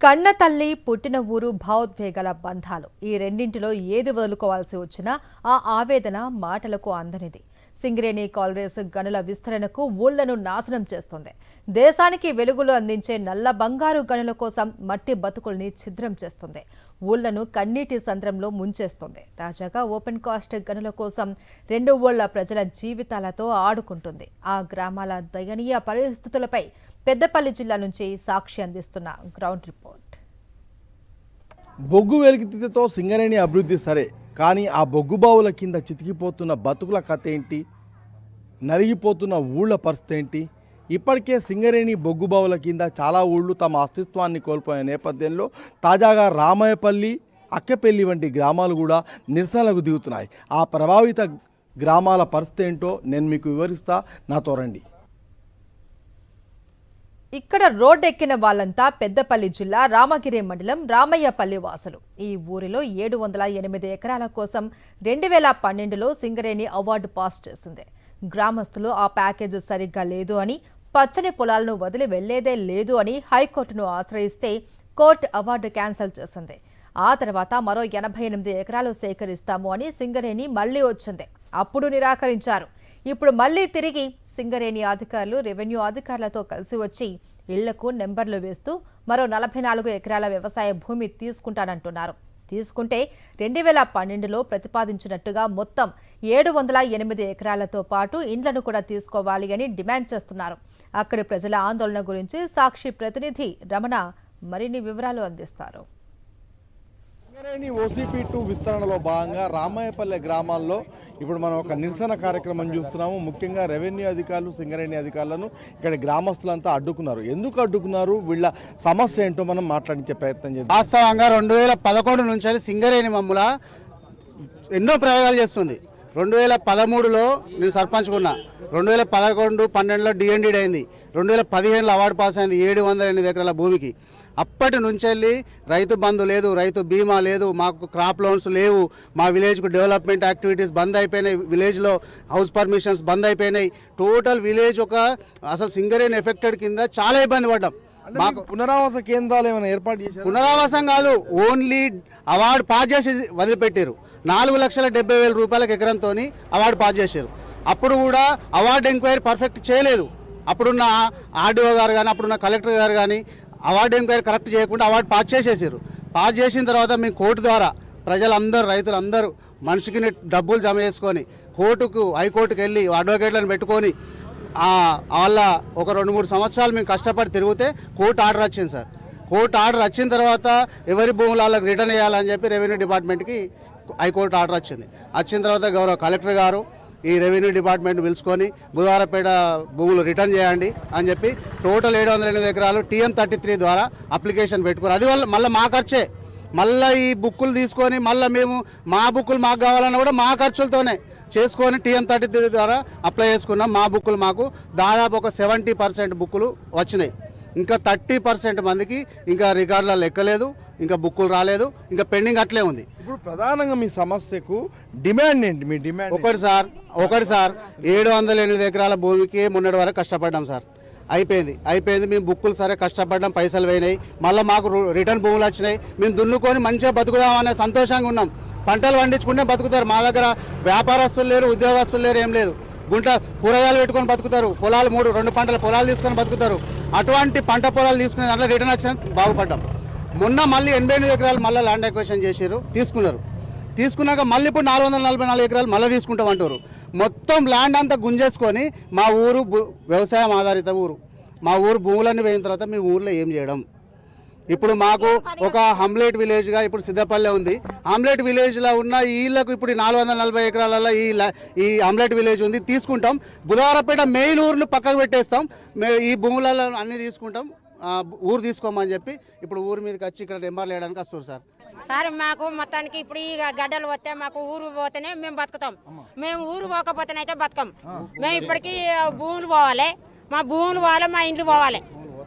కన్న తల్లి పుట్టిన ఊరు భావోద్వేగాల బంధాలు ఈ రెండింటిలో ఏది వదులుకోవాల్సి వచ్చినా ఆ ఆవేదన మాటలకు అందనిది. సింగరేణి కాలరీస్ గనుల విస్తరణకు ఊళ్లను నాశనం చేస్తోంది. దేశానికి వెలుగులు అందించే నల్ల బంగారు గనుల కోసం మట్టి బతుకుల్ని ఛిద్రం చేస్తుంది. ఊళ్లను కన్నీటి సంద్రంలో ముంచేస్తుంది. తాజాగా ఓపెన్ కాస్ట్ గనుల కోసం 2 ఊళ్ల ప్రజల జీవితాలతో ఆడుకుంటుంది. ఆ గ్రామాల దయనీయ పరిస్థితులపై పెద్దపల్లి జిల్లా నుంచి సాక్షి అందిస్తున్న గ్రౌండ్ రిపోర్ట్. బొగ్గు వెలికితీతతో సింగరేణి అభివృద్ధి సరే, కానీ ఆ బొగ్గు బావుల కింద చితికిపోతున్న బతుకుల కథ ఏంటి? నలిగిపోతున్న ఊళ్ళ పరిస్థితి ఏంటి? ఇప్పటికే సింగరేణి బొగ్గు బావుల కింద చాలా ఊళ్ళు తమ అస్తిత్వాన్ని కోల్పోయే నేపథ్యంలో తాజాగా రామాయపల్లి, అక్కెపల్లి వంటి గ్రామాలు కూడా నిరసనలకు దిగుతున్నాయి. ఆ ప్రభావిత గ్రామాల పరిస్థితి ఏంటో నేను మీకు వివరిస్తా, నాతో రండి. ఇక్కడ రోడ్డెక్కిన వాళ్ళంతా పెద్దపల్లి జిల్లా రామగిరి మండలం రామయ్యపల్లి వాసులు. ఈ ఊరిలో 708 ఎకరాల కోసం 2012లో సింగరేణి అవార్డు పాస్ చేసింది. గ్రామస్తులు ఆ ప్యాకేజ్ సరిగ్గా లేదు అని, పచ్చని పొలాలను వదిలి వెళ్లేదే లేదు అని హైకోర్టును ఆశ్రయిస్తే కోర్టు అవార్డు క్యాన్సిల్ చేసింది. ఆ తర్వాత మరో 88 ఎకరాలు సేకరిస్తాము అని సింగరేణి మళ్లీ వచ్చింది. అప్పుడు నిరాకరించారు. ఇప్పుడు మళ్లీ తిరిగి సింగరేణి అధికారులు రెవెన్యూ అధికారులతో కలిసి వచ్చి ఇళ్లకు నెంబర్లు వేస్తూ మరో 44 ఎకరాల వ్యవసాయ భూమి తీసుకుంటానంటున్నారు. తీసుకుంటే 2012లో ప్రతిపాదించినట్టుగా మొత్తం 708 ఎకరాలతో పాటు ఇండ్లను కూడా తీసుకోవాలి అని డిమాండ్ చేస్తున్నారు. అక్కడి ప్రజల ఆందోళన గురించి సాక్షి ప్రతినిధి రమణ మరిన్ని వివరాలు అందిస్తారు. సింగరేణి OCP2 విస్తరణలో భాగంగా రామాయపల్లె గ్రామాల్లో ఇప్పుడు మనం ఒక నిరసన కార్యక్రమం చూస్తున్నాము. ముఖ్యంగా రెవెన్యూ అధికారులు, సింగరేణి అధికారులను ఇక్కడ గ్రామస్తులంతా అడ్డుకున్నారు. ఎందుకు అడ్డుకున్నారు, వీళ్ళ సమస్య ఏంటో మనం మాట్లాడించే ప్రయత్నం చేద్దాం. వాస్తవంగా 2011 నుంచి సింగరేణి మమ్ముల ఎన్నో ప్రయోగాలు చేస్తుంది. 2013లో నేను సర్పంచ్ ఉన్నా, 2011-12లో DND అయింది, 2015లో అవార్డు పాస్ అయింది 708 ఎకరాల భూమికి. అప్పటి నుంచి వెళ్ళి రైతు బంధు లేదు, రైతు బీమా లేదు, మాకు క్రాప్ లోన్స్ లేవు, మా విలేజ్కు డెవలప్మెంట్ యాక్టివిటీస్ బంద్ అయిపోయినాయి, విలేజ్లో హౌస్ పర్మిషన్స్ బంద్ అయిపోయినాయి. టోటల్ విలేజ్ ఒక అసలు సింగరేణి ఎఫెక్టెడ్ కింద చాలా ఇబ్బంది పడ్డాం. మాకు పునరావాస కేంద్రాలు ఏమైనా ఏర్పాటు చేశారు? పునరావాసం కాదు, ఓన్లీ అవార్డు పాస్ చేసి వదిలిపెట్టారు. 4,70,000 రూపాయలకు ఎకరంతో అవార్డు పాస్ చేశారు. అప్పుడు కూడా అవార్డు ఎంక్వైరీ పర్ఫెక్ట్ చేయలేదు. అప్పుడున్న ఆర్డీఓ గారు కానీ, అప్పుడున్న కలెక్టర్ గారు కానీ అవార్డు ఎంక్వైరీ కరెక్ట్ చేయకుండా అవార్డు పాస్ చేసేసారు. పాస్ చేసిన తర్వాత మేము కోర్టు ద్వారా ప్రజలందరూ, రైతులందరూ మనిషికి డబ్బులు జమ చేసుకొని హైకోర్టుకు వెళ్ళి అడ్వకేట్లను పెట్టుకొని వాళ్ళ ఒక 2-3 సంవత్సరాలు మేము కష్టపడి తిరిగితే కోర్టు ఆర్డర్ వచ్చింది సార్. కోర్టు ఆర్డర్ వచ్చిన తర్వాత ఎవరి భూములు వాళ్ళకి రిటర్న్ చేయాలని చెప్పి రెవెన్యూ డిపార్ట్మెంట్కి హైకోర్టు ఆర్డర్ వచ్చింది. వచ్చిన తర్వాత గౌరవ కలెక్టర్ గారు ఈ రెవెన్యూ డిపార్ట్మెంట్ పిలుచుకొని బుధవారపేట భూములు రిటర్న్ చేయండి అని చెప్పి టోటల్ 708 ఎకరాలు TM33 ద్వారా అప్లికేషన్ పెట్టుకోరు. అది వల్ల మళ్ళీ మా ఖర్చే, మళ్ళీ ఈ బుక్కులు తీసుకొని మళ్ళీ మేము మా బుక్కులు మాకు కావాలన్నా కూడా మా ఖర్చులతోనే చేసుకొని TM33 ద్వారా అప్లై చేసుకున్నాం. మా బుక్కులు మాకు దాదాపు ఒక 70% బుక్కులు వచ్చినాయి. ఇంకా 30% మందికి ఇంకా రికార్డులలో ఎక్కలేదు, ఇంకా బుక్కులు రాలేదు, ఇంకా పెండింగ్ అట్లే ఉంది. ఇప్పుడు ప్రధానంగా మీ సమస్యకు డిమాండ్ ఏంటి? మీ డిమాండ్ ఒకటి సార్ 708 ఎకరాల భూమికి మొన్నటి వరకు కష్టపడ్డాం సార్. అయిపోయింది. మేము బుక్కులు సరే కష్టపడ్డాం, పైసలు పోయినాయి, మళ్ళీ మాకు రిటర్న్ భూములు వచ్చినాయి. మేము దున్నుకొని మంచిగా బతుకుదామనే సంతోషంగా ఉన్నాం. పంటలు పండించుకుంటే బతుకుతారు. మా దగ్గర వ్యాపారస్తులు లేరు, ఉద్యోగస్తులు లేరు, ఏం లేదు. గుంట కూరగాయలు పెట్టుకొని బతుకుతారు, పొలాలు 2 పంటల పొలాలు తీసుకొని బతుకుతారు. అటువంటి పంట పొలాలు తీసుకునే దాంట్లో రిటర్న్ వచ్చిన బాగుపడ్డాం. మొన్న మళ్ళీ 88 ఎకరాలు మళ్ళీ ల్యాండ్ అక్విజిషన్ చేసారు, తీసుకున్నాక మళ్ళీ ఇప్పుడు 444 ఎకరాలు మళ్ళీ తీసుకుంటాం అంటారు. మొత్తం ల్యాండ్ అంతా గుంజేసుకొని మా ఊరు వ్యవసాయం ఆధారిత ఊరు, మా ఊరు భూములన్నీ వేయిన తర్వాత మీ ఊర్లో ఏం చేయడం? ఇప్పుడు మాకు ఒక హంబ్లెట్ విలేజ్గా ఇప్పుడు సిద్ధపల్లె ఉంది. హంబ్లెట్ విలేజ్లో ఉన్న వీళ్ళకు ఇప్పుడు 440 ఎకరాలలో ఈ హంబ్లెట్ విలేజ్ ఉంది, తీసుకుంటాం. బుధవారపేట మెయిన్ ఊరును పక్కకు పెట్టేస్తాం, ఈ భూములలో అన్నీ తీసుకుంటాం, ఊరు తీసుకోమని చెప్పి ఇప్పుడు ఊరి మీదకి వచ్చి ఇక్కడ నెంబర్లు వేయడానికి వస్తారు సార్. సార్ మాకు మొత్తానికి ఇప్పుడు ఈ గడ్డలు వస్తే మాకు ఊరు పోతేనే మేము బతుకుతాం, మేము ఊరు పోకపోతేనైతే బతకం. మేము ఇప్పటికీ భూములు పోవాలి, మా భూములు పోవాలి, మా ఇండ్లు పోవాలి,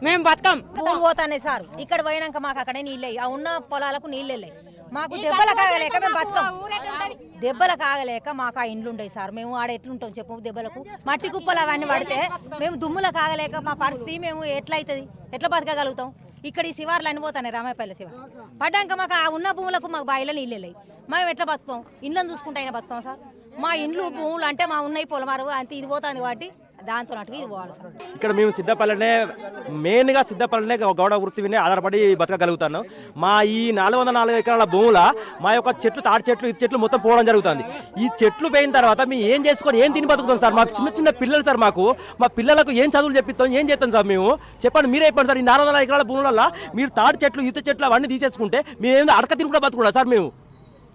మేము బతకం. భూములు పోతానే సార్, ఇక్కడ పోయినాక మాకు అక్కడే నీళ్ళు ఆ ఉన్న పొలాలకు నీళ్ళు వెళ్ళాయి. మాకు దెబ్బలు కాగలేక మేము బతకం, దెబ్బలు కాగలేక మాకు ఆ ఇండ్లు ఉంటాయి సార్. మేము ఆడ ఎట్లుంటాం చెప్పు, దెబ్బలకు మట్టి కుప్పలు అవన్నీ పడితే మేము దుమ్ములు కాగలేక మా పరిస్థితి మేము ఎట్లయితుంది, ఎట్లా బతకగలుగుతాం? ఇక్కడ ఈ శివార్లు అని పోతాయి రామాయపల్లి శివారు పడ్డాక మాకు ఆ ఉన్న భూములకు మాకు బాయిలో నీళ్ళు వెళ్ళాయి మేము ఎట్లా బతుకుతాం ఇళ్ళని చూసుకుంటే అయినా బతుకుతాం సార్ మా ఇండ్లు భూములు అంటే మా ఉన్నాయి పొలమారు అంత ఇది పోతుంది కాబట్టి దాంతో నటుగా ఇది పోవాలి సార్ ఇక్కడ మేము సిద్ధపల్లెనే మెయిన్గా సిద్ధపల్లెనే గౌడ వృత్తి వినే ఆధారపడి బతకగలుగుతాను. మా ఈ 404 ఎకరాల భూముల మా యొక్క చెట్లు తాటి చెట్లు ఇది చెట్లు మొత్తం పోవడం జరుగుతుంది. ఈ చెట్లు పోయిన తర్వాత మేము ఏం చేసుకొని ఏం తిని బతుకుతాం సార్? మా చిన్న చిన్న పిల్లలు సార్, మా పిల్లలకు ఏం చదువులు చెప్పిస్తాం, ఏం చేస్తాం సార్? మేము చెప్పండి, మీరే చెప్పండి సార్. ఈ 404 ఎకరాల భూములలో మీరు తాటి చెట్లు ఈత చెట్లు అవన్నీ తీసేసుకుంటే మేము ఏందో అడక తిని కూడా బతుకున్నాం సార్. మేము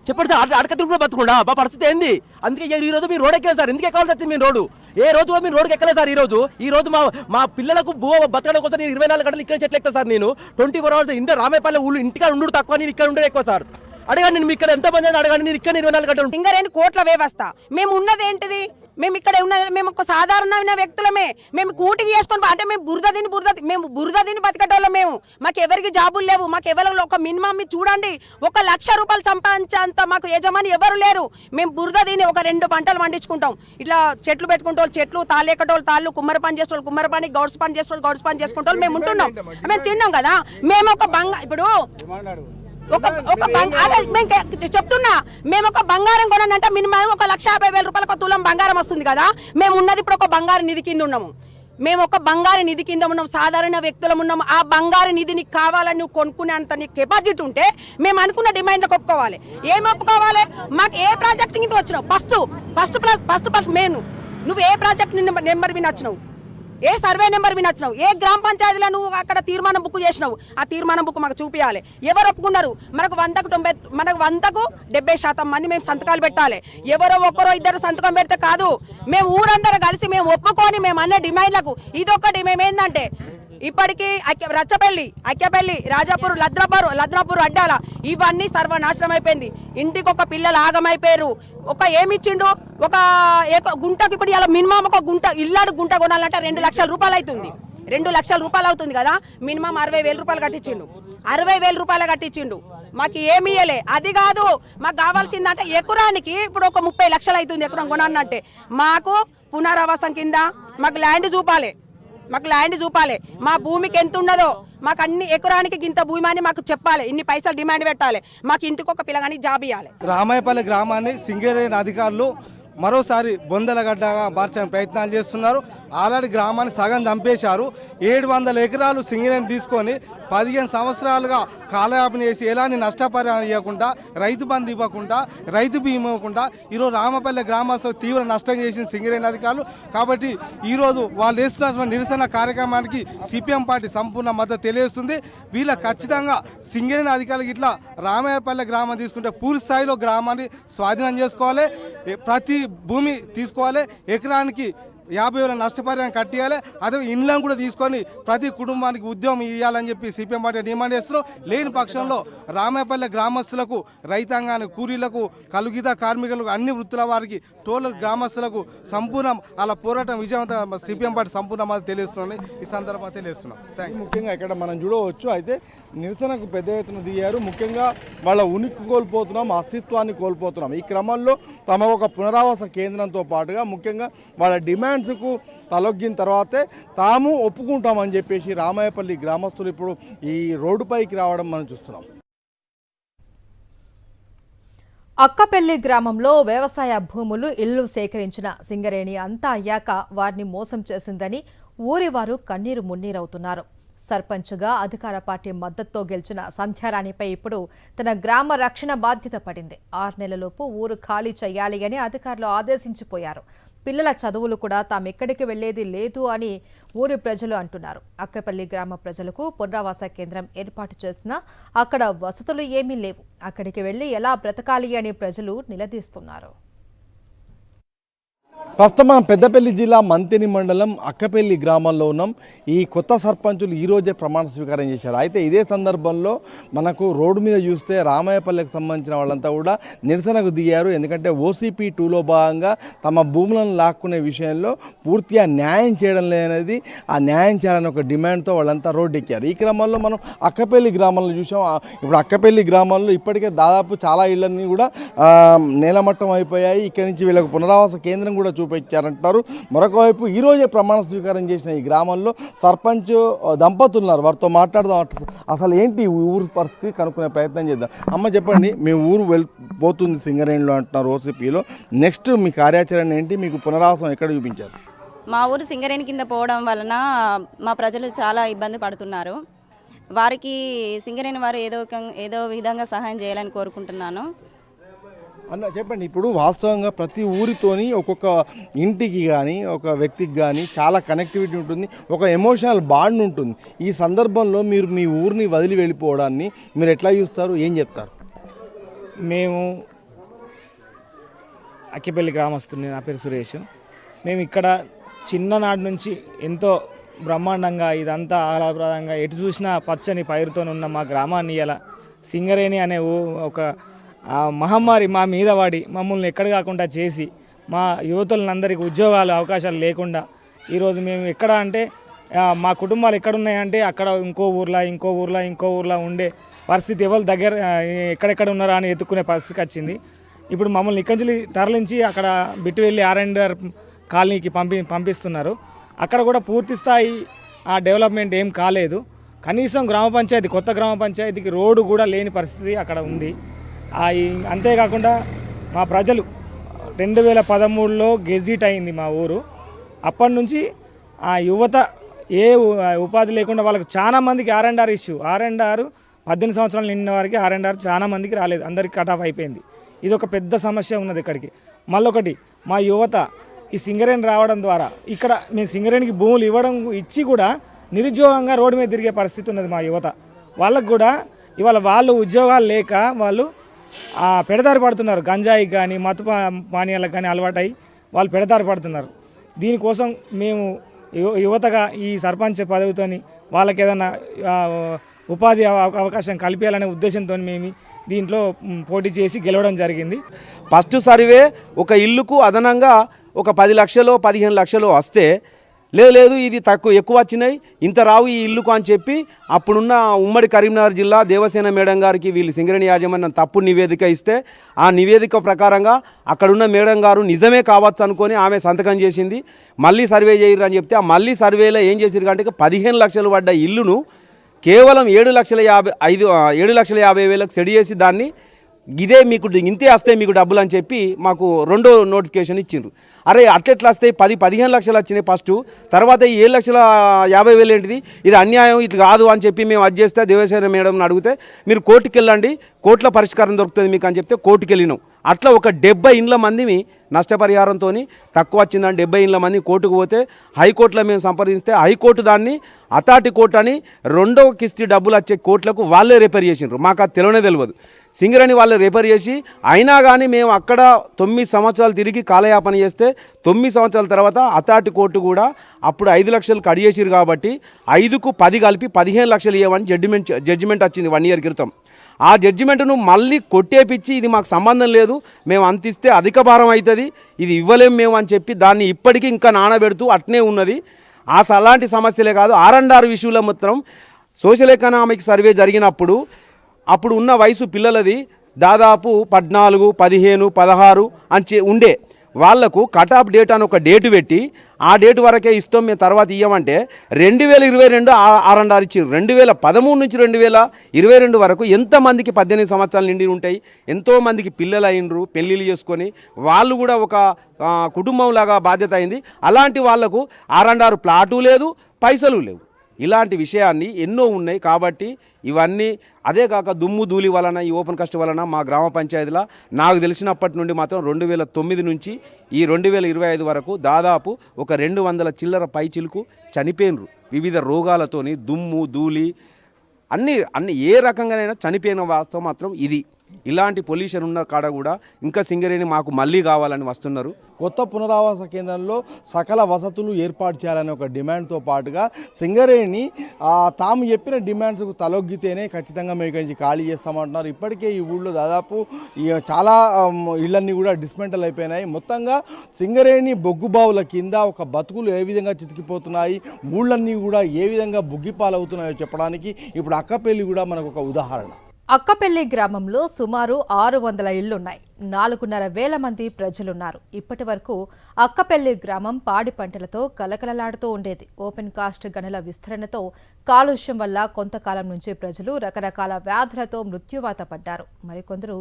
చెప్పండి సార్, అడక తిని కూడా బతుకుండా మా పరిస్థితి ఏంది? అందుకే ఈ రోజు మీరు రోడ్ ఎక్కాలి సార్. ఎందుకు ఎక్కాల్సి వచ్చింది? మీరు రోడ్డు ఏ రోజు మీరు రోడ్డుకి ఎక్కలేదు సార్. ఈ రోజు మా పిల్లలకు బతకడం కోసం నేను 24 గంటలు ఇక్కడ చెట్లు ఎక్కుతా సార్. నేను 24 hours ఇంటి రామేపల్లి ఊళ్ళు ఇంటికాడ ఉండు తక్కువ, నేను ఇక్కడ ఉండడం ఎక్కువ సార్. అడగండి, నేను ఇక్కడ ఎంతమంది అని అడగండి. నేను ఇక్కడ 24 గంటలు సింగరేణి కోట్ల వ్యవస్థ. మేము ఉన్నది ఏంటిది? మేము ఇక్కడ ఉన్నది మేము ఒక సాధారణమైన వ్యక్తులమే. మేము కూటికి చేసుకొని అంటే మేము బురద తిని బతికేటోళ్ళం. మేము మాకు ఎవరికి జాబులు లేవు. మాకు ఎవరు ఒక మినిమం చూడండి, 1 లక్ష రూపాయలు సంపాదించేంత మాకు యజమాని ఎవరు లేరు. మేము బురద తిని ఒక 2 పంటలు పండించుకుంటాం. ఇట్లా చెట్లు పెట్టుకుంటోళ్ళు చెట్లు, తాళ్ళు ఎక్కటోళ్ళు తాళ్ళు, కుమ్మరి పని చేసేవాళ్ళు కుమ్మరి పని, గౌడ్స్ పని చేసేవాళ్ళు గౌడ్స్ పని చేసుకుంటాం. మేము ఉంటున్నాం, మేము తిన్నాం కదా. మేము ఒక ఇప్పుడు చెప్తున్నా, మేము ఒక బంగారం కొనంటే మినిమం 1,50,000 రూపాయలకు తులం బంగారం వస్తుంది కదా. మేము ఉన్నది ఇప్పుడు ఒక బంగారు నిధి కింద ఉన్నాము. మేము ఒక బంగారు నిధి కింద ఉన్నాం, సాధారణ వ్యక్తులం ఉన్నాము. ఆ బంగారు నిధి నీకు కావాలని నువ్వు కొనుక్కునేంత నీకు కెపాసిటీ ఉంటే మేము అనుకున్న డిమాండ్లకు ఒప్పుకోవాలి. ఏం ఒప్పుకోవాలి? మాకు ఏ ప్రాజెక్ట్ కింద వచ్చినావు? ఫస్ట్ మెయిన్ నువ్వు ఏ ప్రాజెక్ట్ నెంబర్ వినొచ్చినావు, ఏ సర్వే నెంబర్ వినొచ్చినావు, ఏ గ్రామ పంచాయతీలో నువ్వు అక్కడ తీర్మానం బుక్ చేసినావు. ఆ తీర్మానం బుక్ మాకు చూపించాలి. ఎవరు ఒప్పుకున్నారు? మనకు 100కు 70% మంది మేము సంతకాలు పెట్టాలి. ఎవరో ఒక్కరో ఇద్దరు సంతకం పెడితే కాదు. మేము ఊరందరూ కలిసి మేము ఒప్పుకొని మేము అన్న డిమాండ్లకు ఇదొక్కటి. మేము ఏంటంటే ఇప్పటికీ అక్కెపల్లి, రాజాపూర్, లద్రాపూర్, అడ్డాల ఇవన్నీ సర్వనాశనం అయిపోయింది. ఇంటికి ఒక పిల్లలు ఆగమైపోయారు. ఏమిచ్చిండు? ఒక గుంటకి ఇప్పుడు ఇలా మినిమం ఒక గుంట ఇల్లాడు గుంట కొనాలంటే 2 లక్షల రూపాయలు అవుతుంది. 2 లక్షల రూపాయలు అవుతుంది కదా. మినిమం 60,000 రూపాయలు కట్టించిండు. 60,000 రూపాయలు కట్టించిండు. మాకు ఏమి ఇయ్యలే. అది కాదు, మాకు కావాల్సిందంటే ఎకరానికి ఇప్పుడు ఒక 30 లక్షలు అవుతుంది ఎకరం కొనాలంటే. మాకు పునరావాసం కింద మాకు ల్యాండ్ చూపాలి. మా భూమికి ఎంత ఉన్నదో మాకు అన్ని ఎకరానికి ఇంత భూమి అని మాకు చెప్పాలి. ఇన్ని పైసలు డిమాండ్ పెట్టాలి. మాకు ఇంటికి ఒక పిల్లగాని జాబ్ ఇవ్వాలి. రామాయపల్లి గ్రామాన్ని సింగరేణి అధికారులు మరోసారి బొందలగడ్డగా మార్చడానికి ప్రయత్నాలు చేస్తున్నారు. ఆల్రెడీ గ్రామాన్ని సగం చంపేశారు. 700 ఎకరాలు సింగరేణి తీసుకొని 15 సంవత్సరాలుగా కాలయాపన చేసి ఎలాంటి నష్టపరిహారం ఇవ్వకుండా, రైతు బంధు ఇవ్వకుండా, రైతు బీమా ఇవ్వకుండా ఈరోజు రామపల్లి గ్రామస్తులకు తీవ్ర నష్టం చేసిన సింగరేణి అధికారులు. కాబట్టి ఈరోజు వాళ్ళు చేస్తున్న నిరసన కార్యక్రమానికి సిపిఎం పార్టీ సంపూర్ణ మద్దతు తెలియజేస్తుంది. వీళ్ళ ఖచ్చితంగా సింగరేణి అధికారులకు ఇట్లా రామాయపల్లి గ్రామం తీసుకుంటే పూర్తి స్థాయిలో గ్రామాన్ని స్వాధీనం చేసుకోవాలి. ప్రతి భూమి తీసుకోవాలి. ఎకరానికి 50,000 నష్టపరిహారం కట్టియాలి. అదే ఇండ్లను కూడా తీసుకొని ప్రతి కుటుంబానికి ఉద్యోగం ఇవ్వాలని చెప్పి సిపిఎం పార్టీ డిమాండ్ చేస్తున్నాం. లేని పక్షంలో రామాయపల్లి గ్రామస్తులకు, రైతాంగానికి, కూలీలకు, కలుగిత కార్మికులకు, అన్ని వృత్తుల వారికి, టోల్ గ్రామస్తులకు సంపూర్ణ అలా పోరాటం విజయవంతం సిపిఎం పార్టీ సంపూర్ణ మద్దతు తెలియజేస్తుందని ఈ సందర్భంగా తెలియజేస్తున్నాం. ముఖ్యంగా ఇక్కడ మనం చూడవచ్చు. అయితే నిరసనకు పెద్ద ఎత్తున దిగారు. ముఖ్యంగా వాళ్ళ ఉనికి కోల్పోతున్నాం, అస్తిత్వాన్ని కోల్పోతున్నాం. ఈ క్రమంలో తమ ఒక పునరావాస కేంద్రంతో పాటుగా ముఖ్యంగా వాళ్ళ డిమాండ్స్కు తలొగ్గిన తర్వాతే తాము ఒప్పుకుంటామని చెప్పేసి రామాయపల్లి గ్రామస్తులు ఇప్పుడు ఈ రోడ్డుపైకి రావడం మనం చూస్తున్నాం. అక్కపల్లి గ్రామంలో వ్యవసాయ భూములు, ఇళ్లు సేకరించిన సింగరేణి అంతా అయ్యాక వారిని మోసం చేసిందని ఊరివారు కన్నీరు మున్నీరవుతున్నారు. సర్పంచ్గా అధికార పార్టీ మద్దతుతో గెలిచిన సంధ్యారాణిపై ఇప్పుడు తన గ్రామ రక్షణ బాధ్యత పడింది. 6 నెలలలోపు ఊరు ఖాళీ చేయాలి అని అధికారులు ఆదేశించిపోయారు. పిల్లల చదువులు కూడా తామెక్కడికి వెళ్లేది లేదు అని ఊరి ప్రజలు అంటున్నారు. అక్కపల్లి గ్రామ ప్రజలకు పునరావాస కేంద్రం ఏర్పాటు చేసినా అక్కడ వసతులు ఏమీ లేవు. అక్కడికి వెళ్లి ఎలా బ్రతకాలి అని ప్రజలు నిలదీస్తున్నారు. ప్రస్తుతం మనం పెద్దపల్లి జిల్లా మంతెని మండలం అక్కపల్లి గ్రామంలో ఉన్నాం. ఈ కొత్త సర్పంచులు ఈరోజే ప్రమాణ స్వీకారం చేశారు. అయితే ఇదే సందర్భంలో మనకు రోడ్డు మీద చూస్తే రామాయపల్లికి సంబంధించిన వాళ్ళంతా కూడా నిరసనకు దిగారు. ఎందుకంటే OCP 2లో భాగంగా తమ భూములను లాక్కునే విషయంలో పూర్తిగా న్యాయం చేయడం లేదనేది, ఆ న్యాయం చేయాలని ఒక డిమాండ్తో వాళ్ళంతా రోడ్డు ఎక్కారు. ఈ క్రమంలో మనం అక్కపల్లి గ్రామంలో చూసాం. ఇప్పుడు అక్కపల్లి గ్రామంలో ఇప్పటికే దాదాపు చాలా ఇళ్ళన్నీ కూడా నేలమట్టం అయిపోయాయి. ఇక్కడి నుంచి వీళ్ళకు పునరావాస కేంద్రం కూడా రూపాయి ఇచ్చారంటారు. మరొక వైపు ఈరోజే ప్రమాణ స్వీకారం చేసిన ఈ గ్రామంలో సర్పంచ్ దంపతులు ఉన్నారు. వారితో మాట్లాడదాం. అసలు ఏంటి ఈ ఊరు పరిస్థితి కనుక్కునే ప్రయత్నం చేద్దాం. అమ్మ చెప్పండి, మేము ఊరు వెళ్ళిపోతుంది సింగరేణిలో అంటున్నారు ఓసీపీలో. నెక్స్ట్ మీ కార్యాచరణ ఏంటి? మీకు పునరావాసం ఎక్కడ చూపించారు? మా ఊరు సింగరేణి కింద పోవడం వలన మా ప్రజలు చాలా ఇబ్బంది పడుతున్నారు. వారికి సింగరేణి వారు ఏదో విధంగా సహాయం చేయాలని కోరుకుంటున్నాను. అన్న చెప్పండి, ఇప్పుడు వాస్తవంగా ప్రతి ఊరితోని ఒక్కొక్క ఇంటికి కానీ ఒక వ్యక్తికి కానీ చాలా కనెక్టివిటీ ఉంటుంది, ఒక ఎమోషనల్ బాండ్ ఉంటుంది. ఈ సందర్భంలో మీరు మీ ఊరిని వదిలి వెళ్ళిపోవడాన్ని మీరు ఎట్లా చూస్తారు, ఏం చెప్తారు? మేము అక్కిపల్లి గ్రామస్తుని, నా పేరు సురేష్. మేము ఇక్కడ చిన్ననాటి నుంచి ఎంతో బ్రహ్మాండంగా ఇదంతా ఆహ్లాదప్రదంగా ఎటు చూసినా పచ్చని పైరుతో ఉన్న మా గ్రామాన్ని ఇలా సింగరేణి అనే ఒక మహమ్మారి మా మీద పడి మమ్మల్ని ఎక్కడ కాకుండా చేసి మా యువతులందరికీ ఉద్యోగాలు అవకాశాలు లేకుండా ఈరోజు మేము ఎక్కడ అంటే మా కుటుంబాలు ఎక్కడున్నాయంటే అక్కడ ఇంకో ఊర్లో ఉండే పరిస్థితి, ఎవరి దగ్గర ఎక్కడెక్కడ ఉన్నారా అని ఎత్తుక్కునే పరిస్థితికి వచ్చింది. ఇప్పుడు మమ్మల్ని ఇక్కడి తరలించి అక్కడ బిట్టు వెళ్ళి R&R కాలనీకి పంపిస్తున్నారు. అక్కడ కూడా పూర్తి స్థాయి ఆ డెవలప్మెంట్ ఏం కాలేదు. కనీసం కొత్త గ్రామ పంచాయతీకి రోడ్డు కూడా లేని పరిస్థితి అక్కడ ఉంది. అంతేకాకుండా మా ప్రజలు 2013లో గెజిట్ అయింది మా ఊరు. అప్పటి నుంచి ఆ యువత ఏ ఉపాధి లేకుండా వాళ్ళకి చాలా మందికి R&R ఇష్యూ, R&R 18 సంవత్సరాలు నిండిన వారికి R&R చాలా మందికి రాలేదు, అందరికి కట్ ఆఫ్ అయిపోయింది. ఇది ఒక పెద్ద సమస్య ఉన్నది ఇక్కడికి. మళ్ళొకటి, మా యువత ఈ సింగరేణి రావడం ద్వారా ఇక్కడ మేము సింగరేణికి భూములు ఇచ్చి కూడా నిరుద్యోగంగా రోడ్డు మీద తిరిగే పరిస్థితి ఉన్నది మా యువత. వాళ్ళకు కూడా ఇవాళ వాళ్ళు ఉద్యోగాలు లేక వాళ్ళు పెడదారి పడుతున్నారు. గంజాయికి కానీ మత్తు పానీయాలకు కానీ అలవాటై వాళ్ళు పెడదారి పడుతున్నారు. దీనికోసం మేము యువతగా ఈ సర్పంచ్ పదవితోని వాళ్ళకి ఏదైనా ఉపాధి అవకాశం కల్పించాలనే ఉద్దేశంతో మేము దీంట్లో పోటీ చేసి గెలవడం జరిగింది. ఫస్ట్ సర్వే ఒక ఇల్లుకు అదనంగా ఒక 10 లక్షలు 15 లక్షలు వస్తే లేదు ఇది ఎక్కువ వచ్చినాయి, ఇంత రావు ఈ ఇల్లుకు అని చెప్పి అప్పుడున్న ఉమ్మడి కరీంనగర్ జిల్లా దేవసేన మేడం గారికి వీళ్ళు సింగరేణి యాజమాన్యం తప్పుడు నివేదిక ఇస్తే ఆ నివేదిక ప్రకారంగా అక్కడున్న మేడం గారు నిజమే కావచ్చు అనుకొని ఆమె సంతకం చేసింది. మళ్ళీ సర్వే చేయరు అని చెప్తే ఆ మళ్ళీ సర్వేలో ఏం చేసిరు అంటే 15 లక్షలు పడ్డ ఇల్లును కేవలం 7,50,000 సెడి చేసి దాన్ని ఇదే మీకు ఇంతే వస్తాయి మీకు డబ్బులు అని చెప్పి మాకు రెండో నోటిఫికేషన్ ఇచ్చిండ్రు. అరే అట్లెట్లా వస్తాయి, 10-15 లక్షలు వచ్చినాయి ఫస్ట్, తర్వాత ఈ 7,50,000 ఏంటిది, ఇది అన్యాయం, ఇట్లా కాదు అని చెప్పి మేము అది చేస్తే దేవసేన మేడంని అడిగితే మీరు కోర్టుకి వెళ్ళండి, కోర్టులో పరిష్కారం దొరుకుతుంది మీకు అని చెప్తే కోర్టుకి వెళ్ళినాం. అట్లా ఒక 70 ఇండ్ల మందిని నష్టపరిహారంతో తక్కువ వచ్చిందని 70 ఇండ్ల మంది కోర్టుకు పోతే హైకోర్టులో మేము సంప్రదిస్తే హైకోర్టు దాన్ని అథారిటీ కోర్టు అని రెండవ కిస్తీ డబ్బులు వచ్చే కోర్టులకు వాళ్ళే రిపేర్ చేసిండ్రు. మాకు అది తెలియదు. సింగరేణి వాళ్ళే రిపేర్ చేసి అయినా కానీ మేము అక్కడ 9 సంవత్సరాలు తిరిగి కాలయాపన చేస్తే 9 సంవత్సరాల తర్వాత అథారిటీ కోర్టు కూడా అప్పుడు 5 లక్షలు కట్ చేసిరు కాబట్టి 5కు 10 కలిపి 15 లక్షలు ఇవ్వమని జడ్జిమెంట్ వచ్చింది 1 ఇయర్ క్రితం. ఆ జడ్జిమెంట్ను మళ్ళీ కొట్టేపిచ్చి ఇది మాకు సంబంధం లేదు, మేము అంతిస్తే అధిక భారం అవుతుంది, ఇది ఇవ్వలేము మేము అని చెప్పి దాన్ని ఇప్పటికీ ఇంకా నానబెడుతూ అట్నే ఉన్నది. అలాంటి సమస్యలే కాదు, R&R విషయంలో మొత్తం సోషల్ ఎకనామిక్ సర్వే జరిగినప్పుడు అప్పుడు ఉన్న వయసు పిల్లలది దాదాపు 14, 15, 16 అని ఉండే వాళ్లకు కట్ ఆఫ్ డేట్ అని ఒక డేటు పెట్టి ఆ డేట్ వరకే ఇస్తాం మేము తర్వాత ఇవ్వమంటే 2022 R&R ఇచ్చారు. 2013 నుంచి 2022 వరకు ఎంతమందికి 18 సంవత్సరాలు నిండి ఉంటాయి, ఎంతోమందికి పిల్లలు అయినరు, పెళ్ళిళ్ళు చేసుకొని వాళ్ళు కూడా ఒక కుటుంబంలాగా బాధ్యత అయింది. అలాంటి వాళ్లకు R&R ప్లాటు లేదు, పైసలు లేవు. ఇలాంటి విషయాన్ని ఎన్నో ఉన్నాయి. కాబట్టి ఇవన్నీ అదే కాక దుమ్ము ధూళి వలన ఈ ఓపెన్ కాస్ట్ వలన మా గ్రామ పంచాయతీలో నాకు తెలిసినప్పటి నుండి మాత్రం 2009 నుంచి ఈ 2025 వరకు దాదాపు ఒక 200 చిల్లర పైచిలుకు చనిపోయినరు వివిధ రోగాలతోని. దుమ్ము ధూళి అన్ని ఏ రకంగానైనా చనిపోయిన వాస్తవం మాత్రం ఇది. ఇలాంటి పొల్యూషన్ ఉన్న కాడ కూడా ఇంకా సింగరేణి మాకు మళ్ళీ కావాలని వస్తున్నారు. కొత్త పునరావాస కేంద్రంలో సకల వసతులు ఏర్పాటు చేయాలనే ఒక డిమాండ్తో పాటుగా సింగరేణి తాము చెప్పిన డిమాండ్స్కు తలొగ్గితేనే ఖచ్చితంగా మేము ఇక్కడి నుంచి ఖాళీ చేస్తామంటున్నారు. ఇప్పటికే ఈ ఊళ్ళో దాదాపు చాలా ఇళ్ళన్నీ కూడా డిస్మెంటల్ అయిపోయినాయి. మొత్తంగా సింగరేణి బొగ్గుబావుల కింద ఒక బతుకులు ఏ విధంగా చితికిపోతున్నాయి, ఊళ్ళన్నీ కూడా ఏ విధంగా బుగ్గిపాలవుతున్నాయో చెప్పడానికి ఇప్పుడు అక్కపల్లి కూడా మనకు ఒక ఉదాహరణ. అక్కపెల్లి గ్రామంలో సుమారు 600 ఇళ్లున్నాయి. 4,500 మంది ప్రజలున్నారు. ఇప్పటి వరకు అక్కపెల్లి గ్రామం పాడి పంటలతో కలకలలాడుతూ ఉండేది. ఓపెన్ కాస్ట్ గనుల విస్తరణతో కాలుష్యం వల్ల కొంతకాలం నుంచి ప్రజలు రకరకాల వ్యాధులతో మృత్యువాత పడ్డారు. మరికొందరు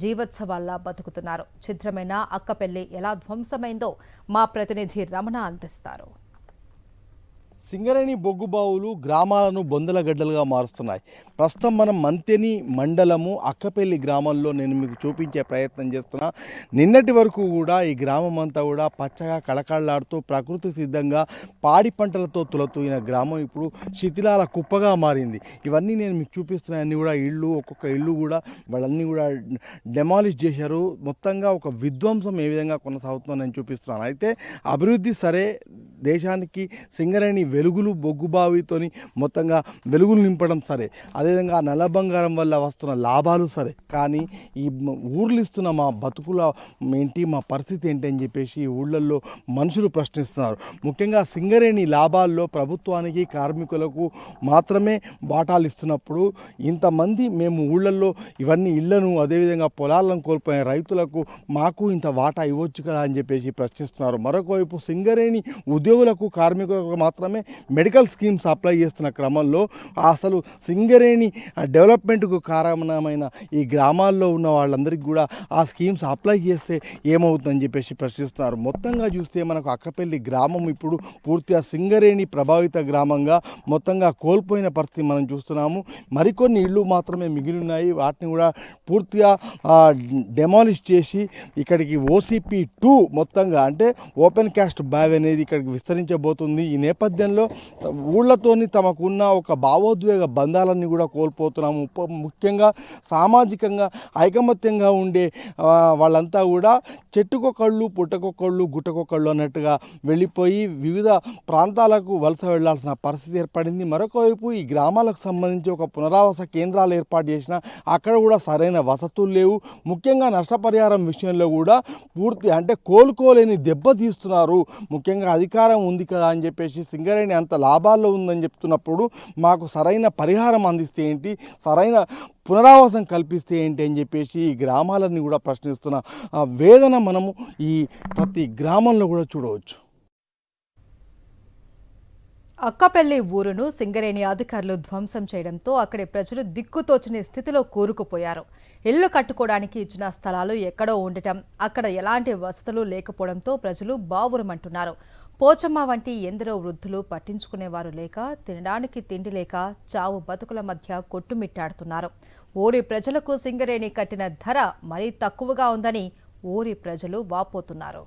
జీవోత్సవాల్లా బతుకుతున్నారు. ఛిద్రమైన అక్కపెల్లి ఎలా ధ్వంసమైందో మా ప్రతినిధి రమణ అందిస్తారు. సింగరేణి బొగ్గు బావులు గ్రామాలను బొందల గడ్డలుగా మారుస్తున్నాయి. ప్రస్తుతం మనం మంతెని మండలము అక్కపెల్లి గ్రామంలో నేను మీకు చూపించే ప్రయత్నం చేస్తున్నా. నిన్నటి వరకు కూడా ఈ గ్రామం అంతా కూడా పచ్చగా కళకళలాడుతూ ప్రకృతి సిద్ధంగా పాడి పంటలతో తులతూగిన గ్రామం ఇప్పుడు శిథిలాల కుప్పగా మారింది. ఇవన్నీ నేను మీకు చూపిస్తున్నాయన్నీ కూడా ఇళ్ళు, ఒక్కొక్క ఇల్లు కూడా వాళ్ళన్నీ కూడా డెమాలిష్ చేశారు. మొత్తంగా ఒక విధ్వంసం ఏ విధంగా కొనసాగుతుందో నేను చూపిస్తున్నాను. అయితే అభివృద్ధి సరే, దేశానికి సింగరేణి వెలుగులు బొగ్గుబావితోని మొత్తంగా వెలుగులు నింపడం సరే, అదేవిధంగా నల్ల బంగారం వల్ల వస్తున్న లాభాలు సరే, కానీ ఈ ఊర్లు ఇస్తున్న మా బతుకుల ఏంటి, మా పరిస్థితి ఏంటి అని చెప్పేసి ఈ ఊళ్ళల్లో మనుషులు ప్రశ్నిస్తున్నారు. ముఖ్యంగా సింగరేణి లాభాల్లో ప్రభుత్వానికి కార్మికులకు మాత్రమే వాటాలు ఇస్తున్నప్పుడు ఇంతమంది మేము ఊళ్ళల్లో ఇవన్నీ ఇళ్లను అదేవిధంగా పొలాలను కోల్పోయిన రైతులకు మాకు ఇంత వాటా ఇవ్వచ్చు కదా అని చెప్పేసి ప్రశ్నిస్తున్నారు. మరొకవైపు సింగరేణి ఉద్యోగులకు కార్మికులకు మాత్రమే మెడికల్ స్కీమ్స్ అప్లై చేస్తున్న క్రమంలో అసలు సింగరేణి డెవలప్మెంట్కు కారణమైన ఈ గ్రామాల్లో ఉన్న వాళ్ళందరికీ కూడా ఆ స్కీమ్స్ అప్లై చేస్తే ఏమవుతుందని చెప్పేసి ప్రశ్నిస్తున్నారు. మొత్తంగా చూస్తే మనకు అక్కపెల్లి గ్రామం ఇప్పుడు పూర్తిగా సింగరేణి ప్రభావిత గ్రామంగా మొత్తంగా కోల్పోయిన పరిస్థితి మనం చూస్తున్నాము. మరికొన్ని ఇళ్ళు మాత్రమే మిగిలి ఉన్నాయి. వాటిని కూడా పూర్తిగా డెమాలిష్ చేసి ఇక్కడికి OCP2 మొత్తంగా అంటే ఓపెన్ కాస్ట్ బావి అనేది ఇక్కడికి విస్తరించబోతుంది. ఈ నేపథ్యంలో ఊళ్ళతోని తమకున్న ఒక భావోద్వేగ బంధాలన్నీ కూడా కోల్పోతున్నాము. ముఖ్యంగా సామాజికంగా ఐకమత్యంగా ఉండే వాళ్ళంతా కూడా చెట్టుకొకళ్ళు, పుట్టకొకళ్ళు, గుట్టకొకళ్ళు అన్నట్టుగా వెళ్ళిపోయి వివిధ ప్రాంతాలకు వలస వెళ్లాల్సిన పరిస్థితి ఏర్పడింది. మరొకవైపు ఈ గ్రామాలకు సంబంధించి ఒక పునరావాస కేంద్రాలు ఏర్పాటు చేసినా అక్కడ కూడా సరైన వసతులు లేవు. ముఖ్యంగా నష్టపరిహారం విషయంలో కూడా పూర్తి అంటే కోలుకోలేని దెబ్బతీస్తున్నారు. ముఖ్యంగా అధికారం ఉంది కదా అని చెప్పేసి సింగరేణి అంత లాభాల్లో ఉందని చెప్తున్నప్పుడు మాకు సరైన పరిహారం అందిస్తే ఏంటి, సరైన పునరావాసం కల్పిస్తే ఏంటి అని చెప్పేసి ఈ గ్రామాలన్నీ కూడా ప్రశ్నిస్తున్న వేదన మనము ఈ ప్రతి గ్రామంలో కూడా చూడవచ్చు. అక్కపెల్లి ఊరును సింగరేణి అధికారులు ధ్వంసం చేయడంతో అక్కడి ప్రజలు దిక్కుతోచని స్థితిలో కూరుకుపోయారు. ఇళ్లు కట్టుకోవడానికి ఇచ్చిన స్థలాలు ఎక్కడో ఉండటం, అక్కడ ఎలాంటి వసతులు లేకపోవడంతో ప్రజలు బావురమంటున్నారు. పోచమ్మ వంటి ఎందరో వృద్ధులు పట్టించుకునేవారు లేక, తినడానికి తిండి లేక చావు బతుకుల మధ్య కొట్టుమిట్టాడుతున్నారు. ఊరి ప్రజలకు సింగరేణి కట్టిన ధర మరీ తక్కువగా ఉందని ఊరి ప్రజలు వాపోతున్నారు.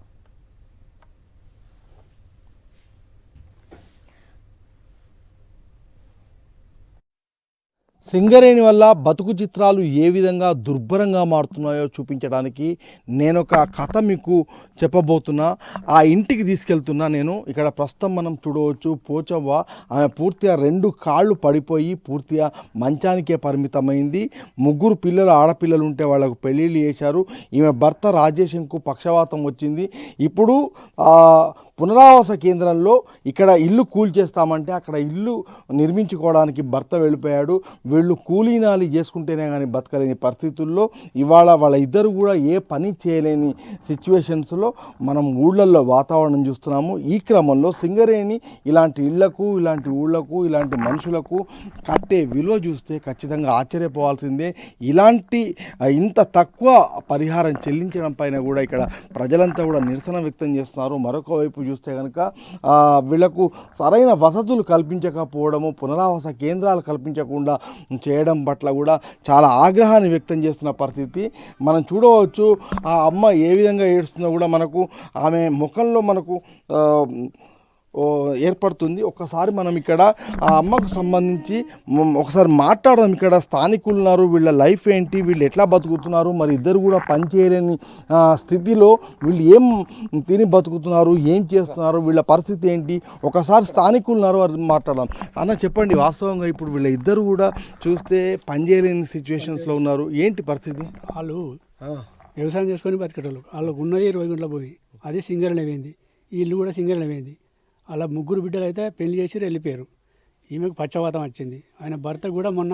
సింగరేణి వల్ల బతుకు చిత్రాలు ఏ విధంగా దుర్భరంగా మారుతున్నాయో చూపించడానికి నేను ఒక కథ మీకు చెప్పబోతున్నా. ఆ ఇంటికి తీసుకెళ్తున్నా నేను. ఇక్కడ ప్రస్తుతం మనం చూడవచ్చు పోచవ్వ. ఆమె పూర్తిగా 2 కాళ్ళు పడిపోయి పూర్తిగా మంచానికే పరిమితమైంది. 3 పిల్లలు ఆడపిల్లలు ఉంటే వాళ్ళకు పెళ్ళిళ్ళు చేశారు. ఈమె భర్త రాజేశంకు పక్షవాతం వచ్చింది. ఇప్పుడు పునరావాస కేంద్రంలో ఇక్కడ ఇల్లు కూల్చేస్తామంటే అక్కడ ఇల్లు నిర్మించుకోవడానికి భర్త వెళ్ళిపోయాడు. వీళ్ళు కూలీనాలు చేసుకుంటేనే కానీ బతకలేని పరిస్థితుల్లో ఇవాళ వాళ్ళ ఇద్దరు కూడా ఏ పని చేయలేని సిచ్యువేషన్స్లో మనం ఊళ్ళల్లో వాతావరణం చూస్తున్నాము. ఈ క్రమంలో సింగరేణి ఇలాంటి ఇళ్లకు, ఇలాంటి ఊళ్ళకు, ఇలాంటి మనుషులకు కట్టే విలువ చూస్తే ఖచ్చితంగా ఆశ్చర్యపోవాల్సిందే. ఇంత తక్కువ పరిహారం చెల్లించడం పైన కూడా ఇక్కడ ప్రజలంతా కూడా నిరసన వ్యక్తం చేస్తున్నారు. మరొక వైపు చూస్తే కనుక వీళ్లకు సరైన వసతులు కల్పించకపోవడము, పునరావాస కేంద్రాలు కల్పించకుండా చేయడం పట్ల కూడా చాలా ఆగ్రహాన్ని వ్యక్తం చేస్తున్న పరిస్థితి మనం చూడవచ్చు. ఆ అమ్మ ఏ విధంగా ఏడుస్తుందో కూడా మనకు ఆమె ముఖంలో మనకు ఏర్పడుతుంది. ఒక్కసారి మనం ఇక్కడ ఆ అమ్మకు సంబంధించి ఒకసారి మాట్లాడదాం. ఇక్కడ స్థానికులు ఉన్నారు, వీళ్ళ లైఫ్ ఏంటి, వీళ్ళు ఎట్లా బతుకుతున్నారు, మరి ఇద్దరు కూడా పని చేయలేని స్థితిలో వీళ్ళు ఏం తిని బతుకుతున్నారు, ఏం చేస్తున్నారు, వీళ్ళ పరిస్థితి ఏంటి, ఒకసారి స్థానికులు ఉన్నారు, వారు మాట్లాడదాం. అన్న చెప్పండి, వాస్తవంగా ఇప్పుడు వీళ్ళ ఇద్దరు కూడా చూస్తే పని చేయలేని సిచ్యువేషన్స్లో ఉన్నారు, ఏంటి పరిస్థితి? వాళ్ళు వ్యవసాయం చేసుకొని బతికేటోళ్ళు, వాళ్ళకు ఉన్నది 20 గంటల పోయి, అది సింగరేణి పోయింది, ఈ ఇల్లు కూడా సింగరేణి పోయింది. అలా 3 బిడ్డలు అయితే పెళ్లి చేసి వెళ్ళిపోయారు. ఈమెకు పక్షవాతం వచ్చింది. ఆయన భర్త కూడా మొన్న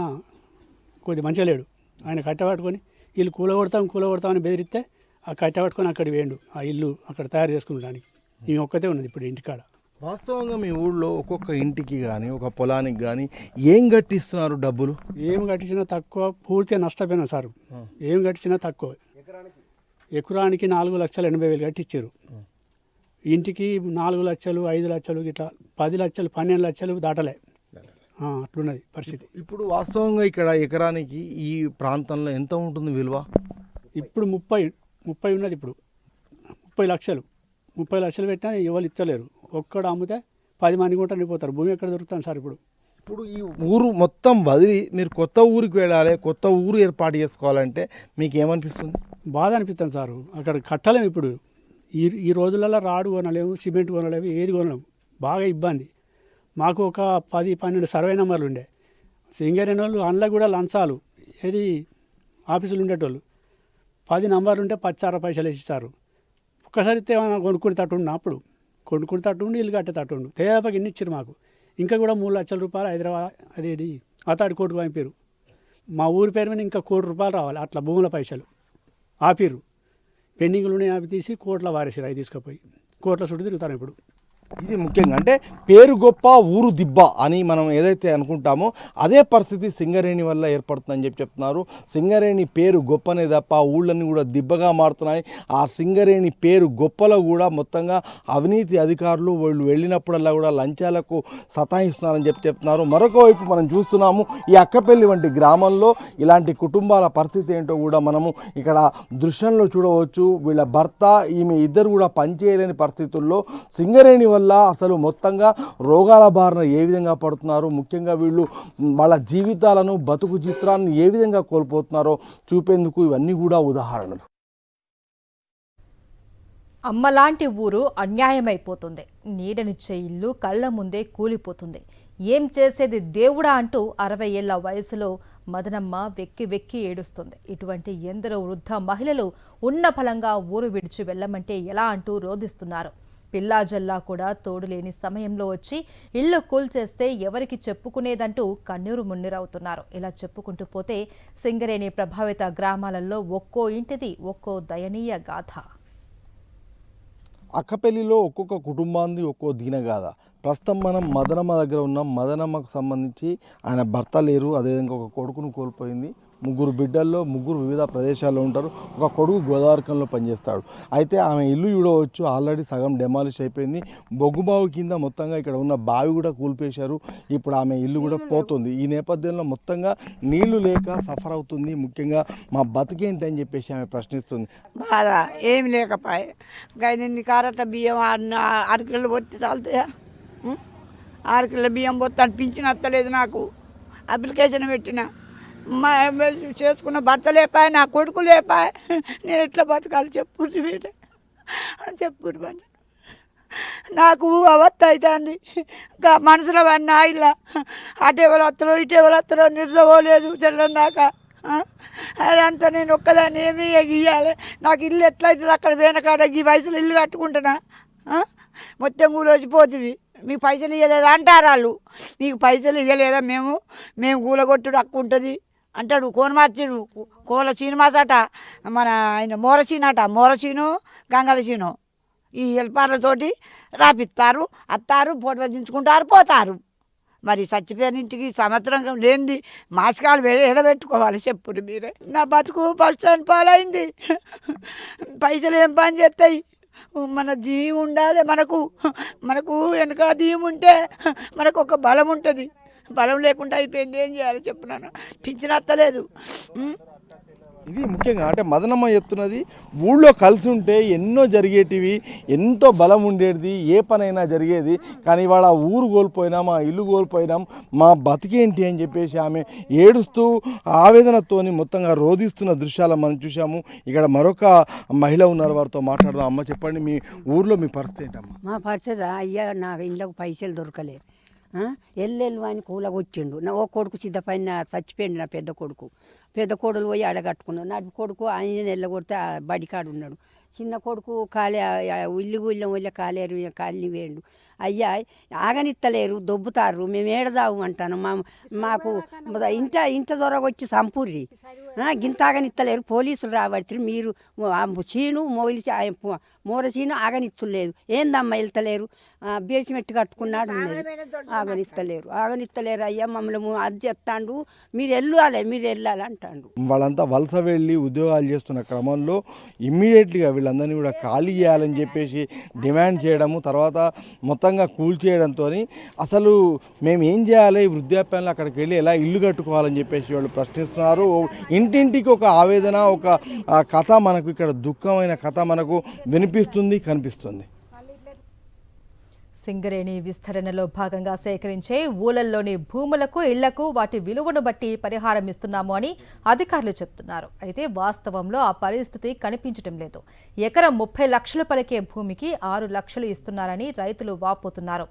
కొద్ది మంచిగా లేడు. ఆయన కట్టె పట్టుకొని వీళ్ళు కూలగొడతామని బెదిరిస్తే ఆ కట్టె పట్టుకొని అక్కడికి వేయండు, ఆ ఇల్లు అక్కడ తయారు చేసుకునడానికి. ఈ ఒక్కతే ఉన్నది ఇప్పుడు ఇంటికాడ. వాస్తవంగా మీ ఊళ్ళో ఒక్కొక్క ఇంటికి కానీ ఒక పొలానికి కానీ ఏం కట్టిస్తున్నారు డబ్బులు? ఏం కట్టించినా తక్కువ, పూర్తిగా నష్టపోయినా సార్. ఏం కట్టించినా తక్కువ. ఎకరానికి 4,80,000 కట్టించారు. ఇంటికి 4 లక్షలు 5 లక్షలు ఇట్లా 10 లక్షలు 12 లక్షలు దాటలే. అట్లున్నది పరిస్థితి. ఇప్పుడు వాస్తవంగా ఇక్కడ ఎకరానికి ఈ ప్రాంతంలో ఎంత ఉంటుంది విలువ? ఇప్పుడు 30 ఉన్నది. ఇప్పుడు 30 లక్షలు పెట్టినా ఎవరు ఇచ్చలేరు. ఒక్కడు అమ్మితే 10 మంది కూడా పోతారు. భూమి ఎక్కడ దొరుకుతాను సార్ ఇప్పుడు? ఇప్పుడు ఈ ఊరు మొత్తం వదిలి మీరు కొత్త ఊరికి వెళ్ళాలి, కొత్త ఊరు ఏర్పాటు చేసుకోవాలంటే మీకు ఏమనిపిస్తుంది? బాధ అనిపిస్తుంది సార్. అక్కడ కట్టలేము ఇప్పుడు. ఈ రోజులలో రాడు కొనలేము, సిమెంట్ కొనలేము, ఏది కొనలేము. బాగా ఇబ్బంది. మాకు ఒక 10-12 సర్వే నెంబర్లు ఉండే. సింగరేణి వాళ్ళు అందులో కూడా లంచాలు ఏది ఆఫీసులు ఉండేటోళ్ళు 10 నంబర్లు ఉంటే 10 పైసలు వేసిస్తారు. ఒక్కసారి ఏమైనా కొనుక్కుని తట్టుండు, అప్పుడు కొనుక్కుని తట్టుండి ఇల్లు కట్టే తట్టుండు. తేపకి ఇన్ని ఇచ్చారు మాకు. ఇంకా కూడా 3 లక్షల రూపాయలు హైదరాబాద్ అదేది అతాడి కోర్టు పంపారు. మా ఊరి పేరు మీద ఇంకా ₹1,00,00,000 రావాలి. అట్లా భూముల పైసలు ఆపిరు. పెండింగ్లోనే ఆపి తీసి కోర్టులో వారేసారు. అవి తీసుకుపోయి కోర్టులో చుట్టూ తిరుగుతాను ఇప్పుడు. ఇది ముఖ్యంగా అంటే పేరు గొప్ప ఊరు దిబ్బ అని మనం ఏదైతే అనుకుంటామో అదే పరిస్థితి సింగరేణి వల్ల ఏర్పడుతుందని చెప్తున్నారు. సింగరేణి పేరు గొప్పనే తప్ప ఊళ్ళన్నీ కూడా దిబ్బగా మారుతున్నాయి. ఆ సింగరేణి పేరు గొప్పలో కూడా మొత్తంగా అవినీతి అధికారులు వాళ్ళు వెళ్ళినప్పుడల్లా కూడా లంచాలకు సతాయిస్తున్నారని చెప్తున్నారు. మరొక వైపు మనం చూస్తున్నాము ఈ అక్కపల్లి వంటి గ్రామంలో ఇలాంటి కుటుంబాల పరిస్థితి ఏంటో కూడా మనము ఇక్కడ దృశ్యంలో చూడవచ్చు. వీళ్ళ భర్త ఈమె ఇద్దరు కూడా పనిచేయలేని పరిస్థితుల్లో సింగరేణి వల్ల అసలు మొత్తంగా రోగాల బారిన ఏ విధంగా పడుతున్నారు, ముఖ్యంగా వీళ్ళు వాళ్ళ జీవితాలను బతుకు చిత్రాన్ని ఏ విధంగా కోల్పోతున్నారో చూపేందుకు ఇవన్నీ కూడా ఉదాహరణలు. అమ్మలాంటి ఊరు అన్యాయమైపోతుంది. నీడనిచ్చే ఇల్లు కళ్ళ ముందే కూలిపోతుంది. ఏం చేసేది దేవుడా అంటూ 60 ఏళ్ల వయసులో మదనమ్మ వెక్కి వెక్కి ఏడుస్తుంది. ఇటువంటి ఎందరో వృద్ధ మహిళలు ఉన్న ఫలంగా ఊరు విడిచి వెళ్ళమంటే ఎలా అంటూ రోధిస్తున్నారు. పిల్లాజల్లా కూడా తోడులేని సమయంలో వచ్చి ఇళ్లు కూల్చేస్తే ఎవరికి చెప్పుకునేదంటూ కన్నీరు మున్నీరవుతున్నారు. ఇలా చెప్పుకుంటూ పోతే సింగరేణి ప్రభావిత గ్రామాలలో ఒక్కో ఇంటిది ఒక్కో దయనీయ గాథ. అక్కపల్లిలో ఒక్కొక్క కుటుంబాన్ని ఒక్కో దీనగాథ. ప్రస్తుతం మనం మదనమ్మ దగ్గర ఉన్నాం. మదనమ్మకు సంబంధించి ఆయన భర్త లేరు, అదేవిధంగా ఒక కొడుకును కోల్పోయింది. 3 బిడ్డల్లో 3 వివిధ ప్రదేశాల్లో ఉంటారు. ఒక కొడుకు గోదావరికంలో పనిచేస్తాడు. అయితే ఆమె ఇల్లు చూడవచ్చు, ఆల్రెడీ సగం డెమాలిష్ అయిపోయింది. బొగ్గుబావి కింద మొత్తంగా ఇక్కడ ఉన్న బావి కూడా కూల్పేశారు. ఇప్పుడు ఆమె ఇల్లు కూడా పోతుంది. ఈ నేపథ్యంలో మొత్తంగా నీళ్లు లేక సఫర్ అవుతుంది. ముఖ్యంగా మా బతికేంటి అని చెప్పేసి ఆమె ప్రశ్నిస్తుంది. బాధ ఏమి లేకపోయే నిన్ను కారట బియ్యం 6 కిలోలు పొత్తి చాలుతాయా? 6 కిలోల బియ్యం పొత్తి పింఛన్ వస్తలేదు. నాకు అప్లికేషన్ పెట్టిన చేసుకున్న భర్త లేపాయ, నా కొడుకు లేపాయ. నేను ఎట్లా బతకాలి చెప్పుర్రి మీరే, చెప్పుర్రి బండి. నాకు అవస్థ అవుతుంది. ఇంకా మనసులో పడిన ఇలా అటు ఎవరు వస్తారో ఇటు ఎవరు వస్తారో నిద్రపోలేదు తెల్లని దాకా. అదంతా నేను ఒక్కదాన్ని ఏమీ గీయాలి. నాకు ఇల్లు ఎట్లయితుంది అక్కడ వెనకాడ ఈ వయసులో ఇల్లు కట్టుకుంటున్నా. మొత్తం కూలొచ్చిపోతుంది. మీకు పైసలు ఇవ్వలేదా అంటారు వాళ్ళు. మీకు పైసలు ఇవ్వలేదా? మేము కూలగొట్టుడు హక్కు ఉంటుంది అంటాడు. కోనమార్చిడు కోల శ్రీనివాస్ అట, మన ఆయన మోరసీను గంగలసీను ఈ హెల్పర్లతోటి రాపిస్తారు, అత్తారు, ఫోటో దించుకుంటారు, పోతారు. మరి చచ్చిపోయిన ఇంటికి సంవత్సరం లేనిది మాసికాలు ఎడబెట్టుకోవాలి చెప్పురు మీరే. నా బతుకు బస్ స్టాండ్ పాలైంది. పైసలు ఏం పని చేస్తాయి? మన జీవి ఉండాలి. మనకు వెనక దీవి ఉంటే మనకు ఒక బలం ఉంటుంది. బలం లేకుండా అయిపోయింది. ఏం చేయాలి చెప్పున్నాను, పింఛన్ వస్తలేదు. ఇది ముఖ్యంగా అంటే మదనమ్మ చెప్తున్నది ఊళ్ళో కలిసి ఉంటే ఎన్నో జరిగేటివి, ఎంతో బలం ఉండేది, ఏ పనైనా జరిగేది. కానీ ఇవాళ ఊరు కోల్పోయినాం, మా ఇల్లు కోల్పోయినాం, మా బతికేంటి అని చెప్పేసి ఆమె ఏడుస్తూ ఆవేదనతోని మొత్తంగా రోధిస్తున్న దృశ్యాలు మనం చూసాము. ఇక్కడ మరొక మహిళ ఉన్నారు, వారితో మాట్లాడదాం. అమ్మ చెప్పండి, మీ ఊర్లో మీ పరిస్థితి ఏంటమ్మా? మా పరిస్థితి అయ్యా, నాకు ఇంట్లోకి పైసలు దొరకలేదు. ఎల్లెళ్ళు అని కూలగొచ్చిండు. నా ఓ కొడుకు సిద్ధపైన చచ్చిపోయిండు. నా పెద్ద కొడుకు పోయి అడగట్టుకున్నాడు. నా కొడుకు ఆయన ఎల్లగొడితే బడికాడు ఉన్నాడు. చిన్న కొడుకు ఇల్లు గుళ్ళ కాలిని వేయండు. అయ్యా ఆగనిత్తలేరు, దొబ్బుతారు, మేము ఏడదావు అంటాను. మాకు ఇంట దొరకొచ్చి సంపూర్రి గింత ఆగనిత్తలేరు, పోలీసులు రాబట్టి మీరు చీను మొగిలి మూర చీను ఆగనిత్తలేదు. ఏందమ్మా వెళ్తలేరు, బేసిమెట్టు కట్టుకున్నాడు ఉన్నది, ఆగనిత్తలేరు అయ్యా, మమ్మల్ని అది చెప్తాండు, మీరు వెళ్ళాలి అంటాడు. వాళ్ళంతా వలస వెళ్ళి ఉద్యోగాలు చేస్తున్న క్రమంలో ఇమ్మీడియట్లీగా వీళ్ళందరినీ కూడా ఖాళీ చేయాలని చెప్పేసి డిమాండ్ చేయడము, తర్వాత మొత్తంగా కూల్చేయడంతో అసలు మేము ఏం చేయాలి, ఈ వృద్ధాప్యంలో అక్కడికి వెళ్ళి ఎలా ఇల్లు కట్టుకోవాలని చెప్పేసి వాళ్ళు ప్రశ్నిస్తున్నారు. ఇంటింటికి ఒక ఆవేదన, ఒక కథ మనకు ఇక్కడ దుఃఖమైన కథ మనకు వినిపిస్తుంది, కనిపిస్తుంది. సింగరేణి విస్తరణలో భాగంగా సేకరించే ఊళ్ళల్లోని భూములకు, ఇళ్లకు వాటి విలువను బట్టి పరిహారం ఇస్తున్నాము అని అధికారులు చెప్తున్నారు. అయితే వాస్తవంలో ఆ పరిస్థితి కనిపించడం లేదు. ఎకరం 30 లక్షలు పలికే భూమికి 6 లక్షలు ఇస్తున్నారని రైతులు వాపోతున్నారు.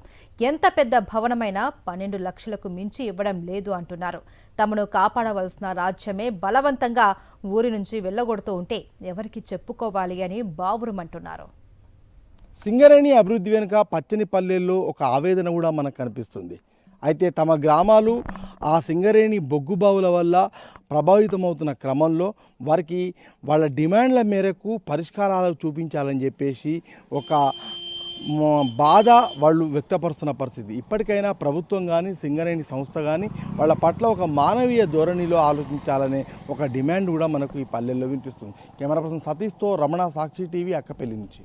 ఎంత పెద్ద భవనమైనా 12 లక్షలకు మించి ఇవ్వడం లేదు అంటున్నారు. తమను కాపాడవలసిన రాజ్యమే బలవంతంగా ఊరి నుంచి వెళ్లగొడుతూ ఉంటే ఎవరికి చెప్పుకోవాలి అని బావురుమంటున్నారు. సింగరేణి అభివృద్ధి వెనుక పచ్చని పల్లెల్లో ఒక ఆవేదన కూడా మనకు కనిపిస్తుంది. అయితే తమ గ్రామాలు ఆ సింగరేణి బొగ్గుబావుల వల్ల ప్రభావితమవుతున్న క్రమంలో వారికి వాళ్ళ డిమాండ్ల మేరకు పరిష్కారాలు చూపించాలని చెప్పేసి ఒక బాధ వాళ్ళు వ్యక్తపరుస్తున్న పరిస్థితి. ఇప్పటికైనా ప్రభుత్వం కానీ సింగరేణి సంస్థ కానీ వాళ్ళ పట్ల ఒక మానవీయ ధోరణిలో ఆలోచించాలనే ఒక డిమాండ్ కూడా మనకు ఈ పల్లెల్లో వినిపిస్తుంది. కెమెరా పర్సన్ సతీష్తో రమణ, సాక్షి టీవీ, అక్కపల్లి నుంచి.